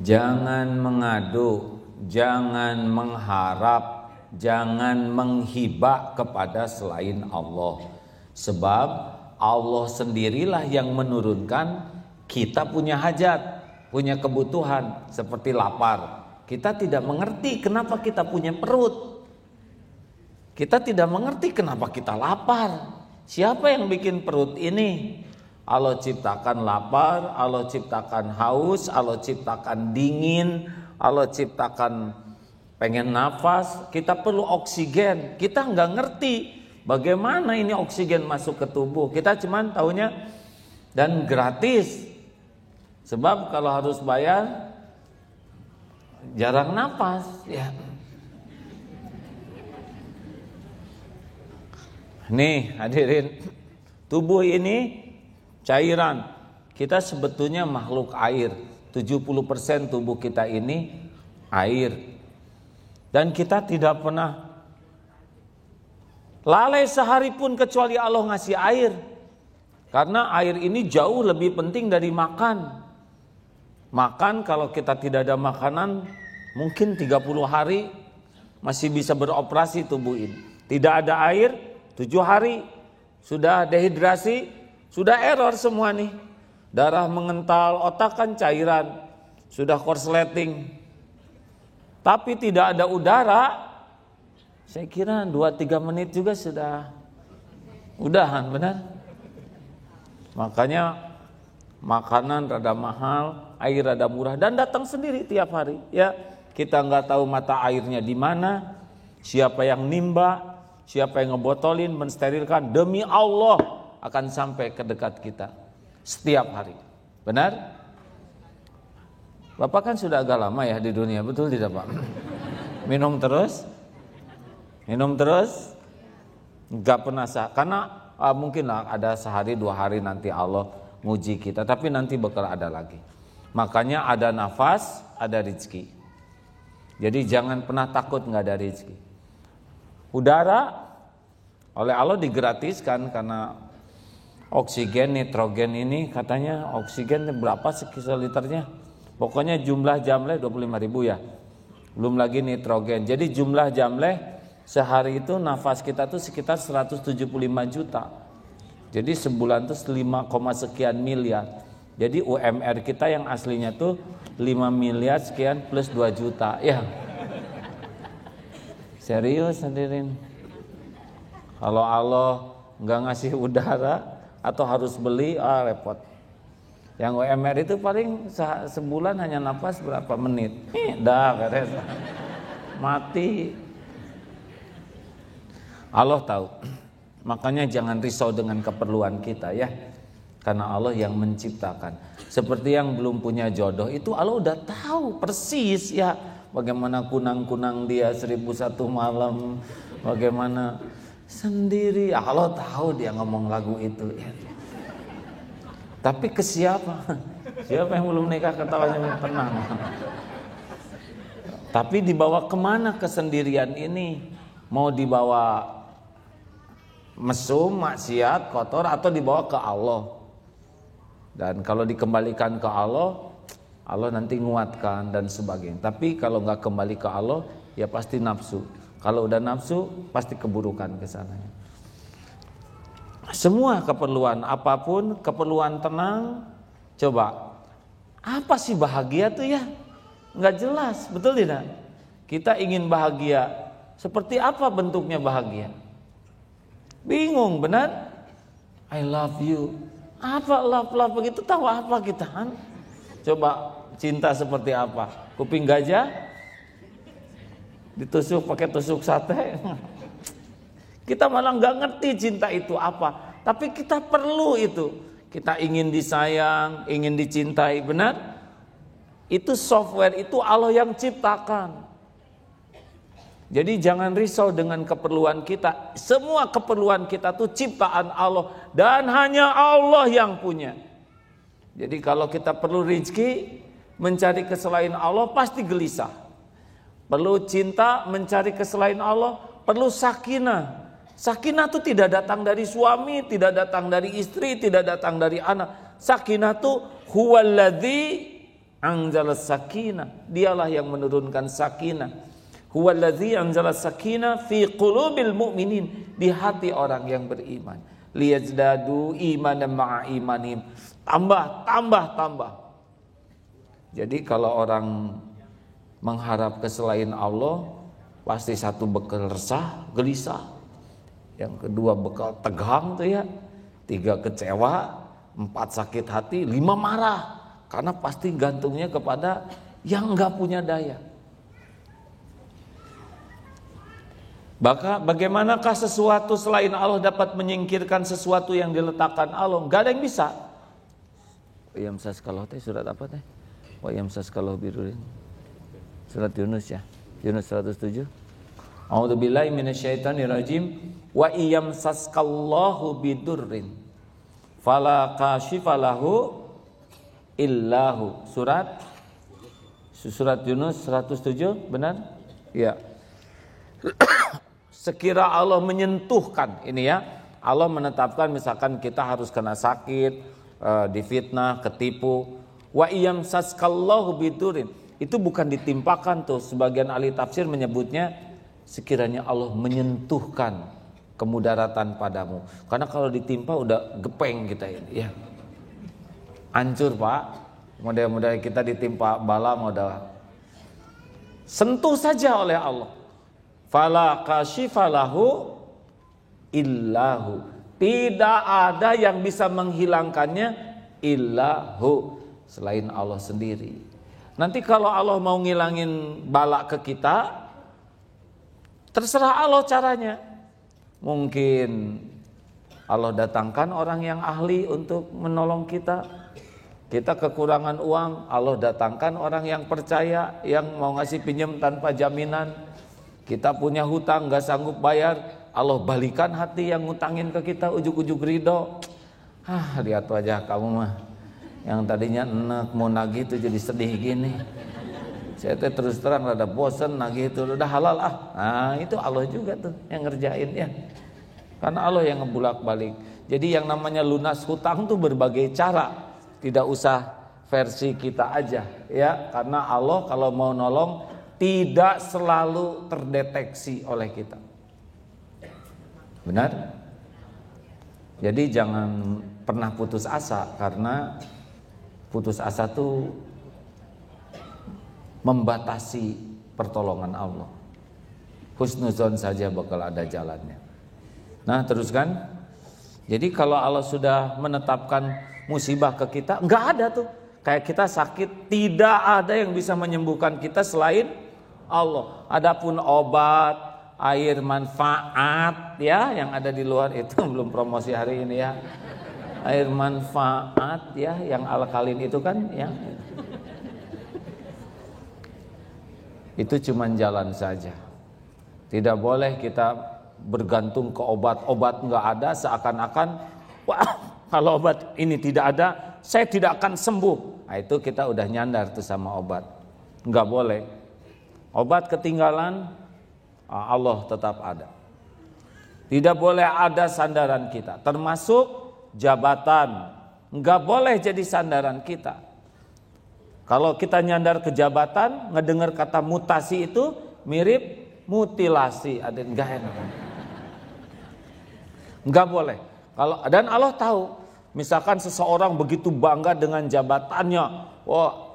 Jangan mengadu, jangan mengharap, jangan menghibah kepada selain Allah. Sebab Allah sendirilah yang menurunkan. Kita punya hajat, punya kebutuhan seperti lapar. Kita tidak mengerti kenapa kita punya perut. Kita tidak mengerti kenapa kita lapar. Siapa yang bikin perut ini? Allah ciptakan lapar, Allah ciptakan haus, Allah ciptakan dingin, Allah ciptakan pengen nafas. Kita perlu oksigen. Kita nggak ngerti bagaimana ini oksigen masuk ke tubuh. Kita cuman taunya dan gratis. Sebab kalau harus bayar jarang nafas ya. Nih hadirin, tubuh ini cairan. Kita sebetulnya makhluk air. 70% tubuh kita ini air. Dan kita tidak pernah lalai sehari pun kecuali Allah ngasih air. Karena air ini jauh lebih penting dari makan. Makan kalau kita tidak ada makanan mungkin 30 hari masih bisa beroperasi tubuh ini. Tidak ada air 7 hari sudah dehidrasi. Sudah error semua nih. Darah mengental, otak kan cairan. Sudah korsleting. Tapi tidak ada udara. Saya kira 2-3 menit juga sudah udahan, benar? Makanya makanan rada mahal, air rada murah dan datang sendiri tiap hari. Ya, kita nggak tahu mata airnya di mana, siapa yang nimba, siapa yang ngebotolin, mensterilkan. Demi Allah akan sampai ke dekat kita setiap hari. Benar? Bapak kan sudah agak lama ya di dunia, betul tidak Pak? Minum terus? Minum terus? Enggak pernah karena mungkinlah ada sehari 2 hari nanti Allah nguji kita, tapi nanti bakal ada lagi. Makanya ada nafas, ada rezeki. Jadi jangan pernah takut nggak ada rezeki. Udara oleh Allah digratiskan karena oksigen, nitrogen ini katanya oksigen berapa liternya? Pokoknya jumlah jamleh 25.000 ya. Belum lagi nitrogen. Jadi jumlah jamleh sehari itu nafas kita tuh sekitar 175 juta. Jadi sebulan tuh 5, sekian miliar. Jadi UMR kita yang aslinya tuh 5 miliar sekian plus 2 juta. Ya. Serius hadirin. Kalau Allah nggak ngasih udara atau harus beli, repot. Yang UMR itu paling sebulan hanya nafas berapa menit. Dah beres. Mati. Allah tahu. Makanya jangan risau dengan keperluan kita ya. Karena Allah yang menciptakan. Seperti yang belum punya jodoh itu Allah udah tahu persis ya. Bagaimana kunang-kunang dia 1001 malam. Bagaimana sendiri. Allah tahu dia ngomong lagu itu ya. Tapi ke siapa? Siapa yang belum nikah ketawanya tenang. Tapi dibawa kemana kesendirian ini? Mau dibawa mesum, maksiat, kotor, atau dibawa ke Allah? Dan kalau dikembalikan ke Allah, Allah nanti nguatkan dan sebagainya. Tapi kalau nggak kembali ke Allah, ya pasti nafsu. Kalau udah nafsu, pasti keburukan ke sananya. Semua keperluan apapun, keperluan tenang, coba apa sih bahagia tuh ya? Nggak jelas, betul tidak? Kita ingin bahagia, seperti apa bentuknya bahagia? Bingung, benar? I love you. Apa love begitu? Tahu apa kita kan? Coba cinta seperti apa? Kuping gajah ditusuk pakai tusuk sate. Kita malah nggak ngerti cinta itu apa. Tapi kita perlu itu. Kita ingin disayang, ingin dicintai, benar? Itu software, itu Allah yang ciptakan. Jadi jangan risau dengan keperluan kita. Semua keperluan kita itu ciptaan Allah. Dan hanya Allah yang punya. Jadi kalau kita perlu rezeki, mencari keselain Allah pasti gelisah. Perlu cinta, mencari keselain Allah, perlu sakinah. Sakinah itu tidak datang dari suami, tidak datang dari istri, tidak datang dari anak. Sakinah itu huwaladzi anzalas sakinah, dialah yang menurunkan sakinah. Huwallazi anzalas sakinah fi qulubil mu'minin, di hati orang yang beriman. Liyazdadu imanan ma'a imanim, tambah. Jadi kalau orang mengharap ke selain Allah, pasti satu bekal resah, gelisah. Yang kedua bekal tegang tuh ya. 3 kecewa, 4 sakit hati, 5 marah. Karena pasti gantungnya kepada yang enggak punya daya. Bagaimanakah sesuatu selain Allah dapat menyingkirkan sesuatu yang diletakkan Allah? Enggak ada yang bisa. Yamsas kalau teh surat apa teh? Wa yamsas kalau birurin. Surat Yunus ya. Yunus 107. A'udzubillahi minasyaitonirrajim. Wa iyamsaskallahu bidurrin fala kashifalahu illahu. Surat Yunus 107, benar? Ya. Sekira Allah menyentuhkan ini ya. Allah menetapkan misalkan kita harus kena sakit, difitnah, ketipu. Wa iyamsaskallahu bidurrin, itu bukan ditimpakan tuh. Sebagian ahli tafsir menyebutnya sekiranya Allah menyentuhkan kemudaratan padamu. Karena kalau ditimpa udah gepeng kita ini ya. Hancur Pak. Mudah-mudahan kita ditimpa bala modal. Sentuh saja oleh Allah. Fala kashifalahu illahu. Tidak ada yang bisa menghilangkannya illahu, selain Allah sendiri. Nanti kalau Allah mau ngilangin bala ke kita, terserah Allah caranya. Mungkin Allah datangkan orang yang ahli untuk menolong kita. Kita kekurangan uang, Allah datangkan orang yang percaya, yang mau ngasih pinjam tanpa jaminan. Kita punya hutang gak sanggup bayar, Allah balikan hati yang ngutangin ke kita, ujuk-ujuk ridho. Lihat wajah kamu mah, yang tadinya enak mau nagih itu jadi sedih gini. Saya terus terang rada bosen nagih itu, udah halal ah. Nah itu Allah juga tuh yang ngerjain ya. Karena Allah yang ngebulak balik. Jadi yang namanya lunas hutang tuh berbagai cara. Tidak usah versi kita aja ya. Karena Allah kalau mau nolong tidak selalu terdeteksi oleh kita. Benar? Jadi jangan pernah putus asa, karena putus asa tuh membatasi pertolongan Allah. Husnuzon saja bakal ada jalannya. Nah teruskan. Jadi kalau Allah sudah menetapkan musibah ke kita, enggak ada tuh. Kayak kita sakit, tidak ada yang bisa menyembuhkan kita selain Allah. Adapun obat, air manfaat ya yang ada di luar itu belum promosi hari ini ya. Air manfaat ya yang alkalin itu kan ya. Itu cuman jalan saja. Tidak boleh kita bergantung ke obat enggak ada, seakan-akan wah kalau obat ini tidak ada saya tidak akan sembuh. Nah, itu kita udah nyandar tuh sama obat. Enggak boleh. Obat ketinggalan, Allah tetap ada. Tidak boleh ada sandaran kita, termasuk jabatan. Enggak boleh jadi sandaran kita. Kalau kita nyandar ke jabatan, ngedengar kata mutasi itu mirip mutilasi. Ada enggak enak. Enggak boleh. Dan Allah tahu, misalkan seseorang begitu bangga dengan jabatannya,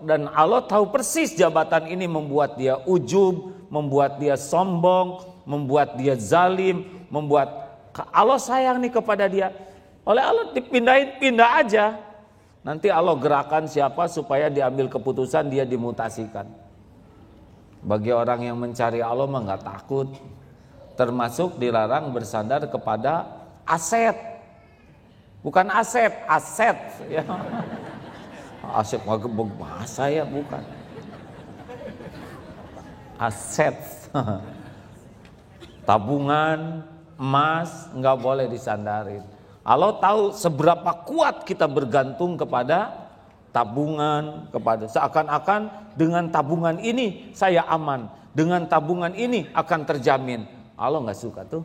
dan Allah tahu persis jabatan ini membuat dia ujub, membuat dia sombong, membuat dia zalim, membuat Allah sayang nih kepada dia. Oleh Allah pindah aja. Nanti Allah gerakan siapa supaya diambil keputusan dia dimutasikan. Bagi orang yang mencari Allah mah nggak takut. Termasuk dilarang bersandar kepada aset. Bukan aset ya. Aset nggak gebog bahasa ya, bukan. Aset. Tabungan, emas nggak boleh disandarin. Allah tahu seberapa kuat kita bergantung kepada tabungan, kepada seakan-akan dengan tabungan ini saya aman, dengan tabungan ini akan terjamin. Allah nggak suka tuh.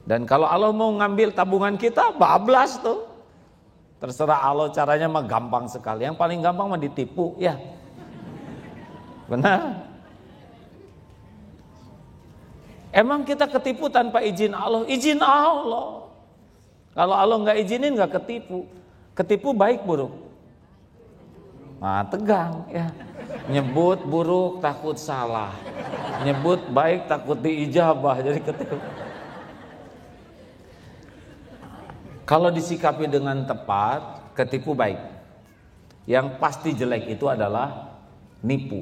Dan kalau Allah mau ngambil tabungan kita, bablas tuh. Terserah Allah, caranya mah gampang sekali. Yang paling gampang mah ditipu, ya. Benar? Emang kita ketipu tanpa izin Allah? Izin Allah. Kalau Allah nggak izinin nggak ketipu. Ketipu baik buruk? Nah, tegang ya. Nyebut buruk takut salah. Nyebut baik takut diijabah, jadi ketipu. Kalau disikapi dengan tepat, ketipu baik. Yang pasti jelek itu adalah nipu.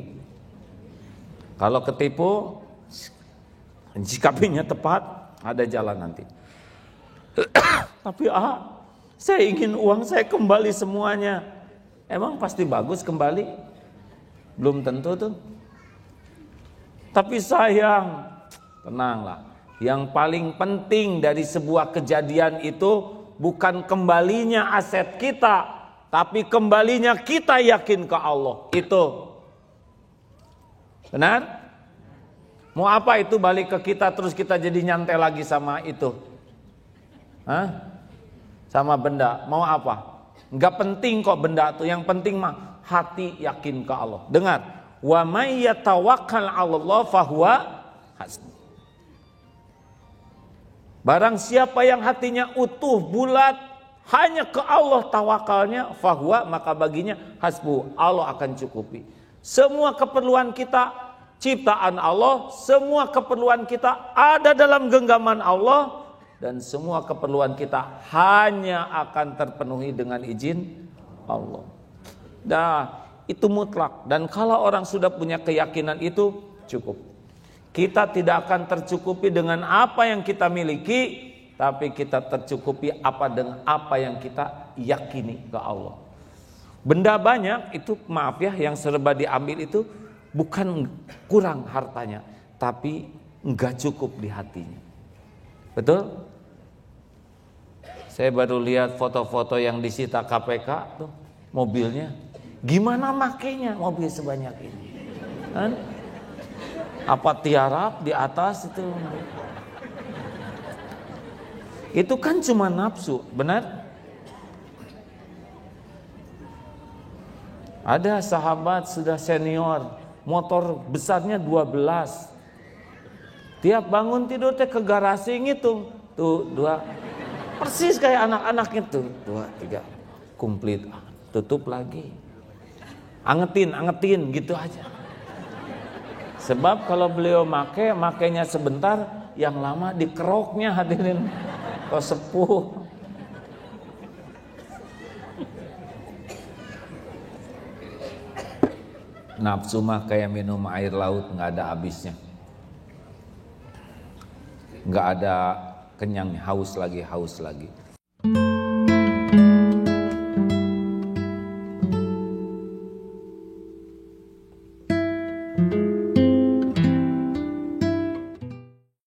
Kalau ketipu, sikapinya tepat, ada jalan nanti. Tapi saya ingin uang saya kembali semuanya. Emang pasti bagus kembali? Belum tentu tuh. Tapi sayang, tenanglah. Yang paling penting dari sebuah kejadian itu bukan kembalinya aset kita, tapi kembalinya kita yakin ke Allah. Itu. Benar? Mau apa itu balik ke kita terus kita jadi nyantai lagi sama itu? Sama benda. Mau apa? Enggak penting kok benda itu. Yang penting mah hati yakin ke Allah. Dengar. Wa may yatawakkal 'alallah fahuwa hasbuh. Barang siapa yang hatinya utuh, bulat, hanya ke Allah tawakalnya, fahuwa, maka baginya hasbuh. Allah akan cukupi. Semua keperluan kita ciptaan Allah, semua keperluan kita ada dalam genggaman Allah, dan semua keperluan kita hanya akan terpenuhi dengan izin Allah. Nah, itu mutlak. Dan kalau orang sudah punya keyakinan itu, cukup. Kita tidak akan tercukupi dengan apa yang kita miliki, tapi kita tercukupi dengan apa yang kita yakini ke Allah. Benda banyak itu, maaf ya, yang serba diambil itu bukan kurang hartanya, tapi enggak cukup di hatinya. Betul? Saya baru lihat foto-foto yang disita KPK tuh, mobilnya. Gimana makainya mobil sebanyak ini? Kan? Apa tiarap di atas itu? Itu kan cuma nafsu, benar? Ada sahabat sudah senior, motor besarnya 12. Tiap bangun tidur teh ke garasi ngitung. Tuh 2. Persis kayak anak-anak itu. 2, 3. Komplit. Tutup lagi. Angetin gitu aja. Sebab kalau beliau makainya sebentar, yang lama dikeroknya, hadirin. Kok sepuh. Nafsu mah kayak minum air laut, nggak ada habisnya. Nggak ada kenyang, haus lagi.